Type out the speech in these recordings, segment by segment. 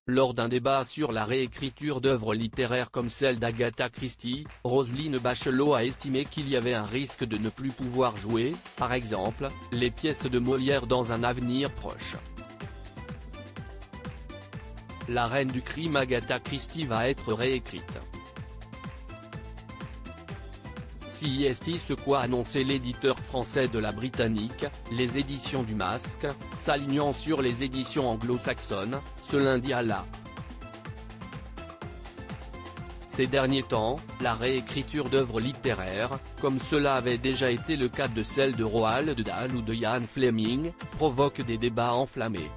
Lors d'un débat sur la réécriture d'œuvres littéraires comme celle d'Agatha Christie, Roselyne Bachelot a estimé qu'il y avait un risque de ne plus pouvoir jouer, par exemple, les pièces de Molière dans un avenir proche. La reine du crime Agatha Christie va être réécrite. CIST, ce qu'a annoncé l'éditeur français de la britannique, les éditions du Masque, s'alignant sur les éditions anglo-saxonnes, ce lundi à la. Ces derniers temps, la réécriture d'œuvres littéraires, comme cela avait déjà été le cas de celle de Roald Dahl ou de Ian Fleming, provoque des débats enflammés.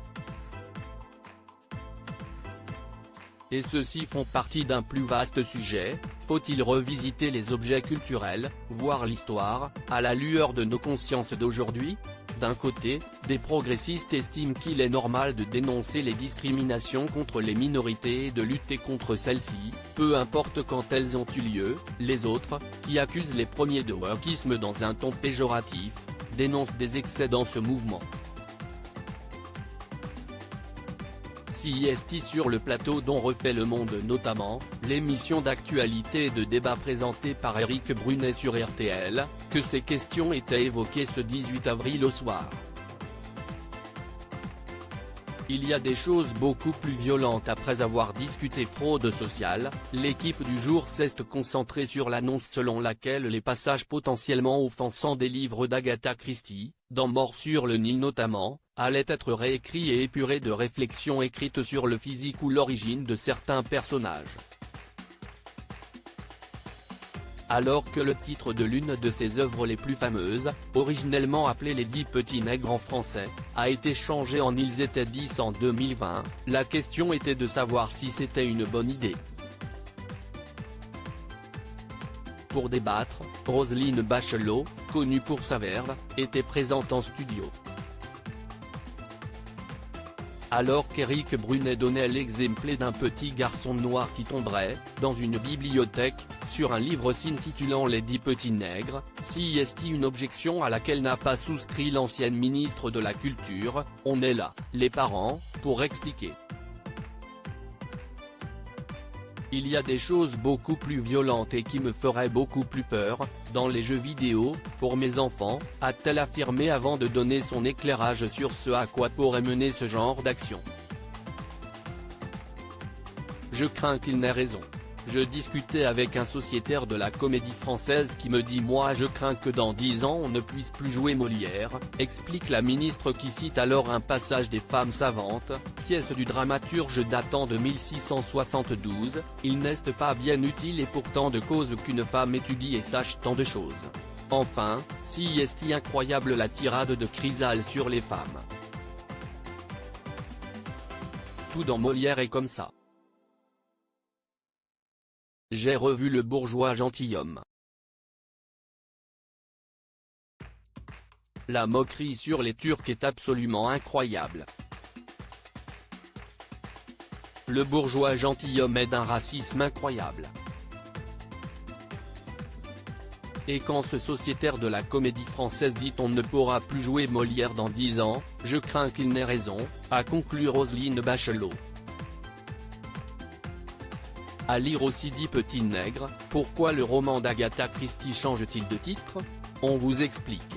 Et ceux-ci font partie d'un plus vaste sujet: faut-il revisiter les objets culturels, voire l'histoire, à la lueur de nos consciences d'aujourd'hui? D'un côté, des progressistes estiment qu'il est normal de dénoncer les discriminations contre les minorités et de lutter contre celles-ci, peu importe quand elles ont eu lieu. Les autres, qui accusent les premiers de wokisme dans un ton péjoratif, dénoncent des excès dans ce mouvement. CIST sur le plateau dont refait le monde notamment, l'émission d'actualité et de débat présentée par Éric Brunet sur RTL, que ces questions étaient évoquées ce 18 avril au soir. Il y a des choses beaucoup plus violentes. Après avoir discuté fraude sociale, l'équipe du jour s'est concentrée sur l'annonce selon laquelle les passages potentiellement offensants des livres d'Agatha Christie, dans Mort sur le Nil notamment, allaient être réécrits et épurés de réflexions écrites sur le physique ou l'origine de certains personnages. Alors que le titre de l'une de ses œuvres les plus fameuses, originellement appelée Les 10 petits nègres en français, a été changé en Ils étaient 10 en 2020, la question était de savoir si c'était une bonne idée. Pour débattre, Roselyne Bachelot, connue pour sa verve, était présente en studio. Alors qu'Éric Brunet donnait l'exemple d'un petit garçon noir qui tomberait, dans une bibliothèque, sur un livre s'intitulant Les 10 petits nègres, CIST, une objection à laquelle n'a pas souscrit l'ancienne ministre de la Culture: on est là, les parents, pour expliquer. Il y a des choses beaucoup plus violentes et qui me feraient beaucoup plus peur, dans les jeux vidéo, pour mes enfants, a-t-elle affirmé avant de donner son éclairage sur ce à quoi pourrait mener ce genre d'action. Je crains qu'il n'ait raison. Je discutais avec un sociétaire de la Comédie Française qui me dit: moi je crains que dans 10 ans on ne puisse plus jouer Molière, explique la ministre qui cite alors un passage des Femmes savantes, pièce du dramaturge datant de 1672, il n'est pas bien utile et pourtant de cause qu'une femme étudie et sache tant de choses. Enfin, si est incroyable la tirade de Chrysale sur les femmes. Tout dans Molière est comme ça. J'ai revu Le bourgeois gentilhomme. La moquerie sur les Turcs est absolument incroyable. Le bourgeois gentilhomme est d'un racisme incroyable. Et quand ce sociétaire de la Comédie Française dit on ne pourra plus jouer Molière dans 10 ans, je crains qu'il n'ait raison, a conclu Roselyne Bachelot. À lire aussi 10 petits nègres, pourquoi le roman d'Agatha Christie change-t-il de titre? On vous explique.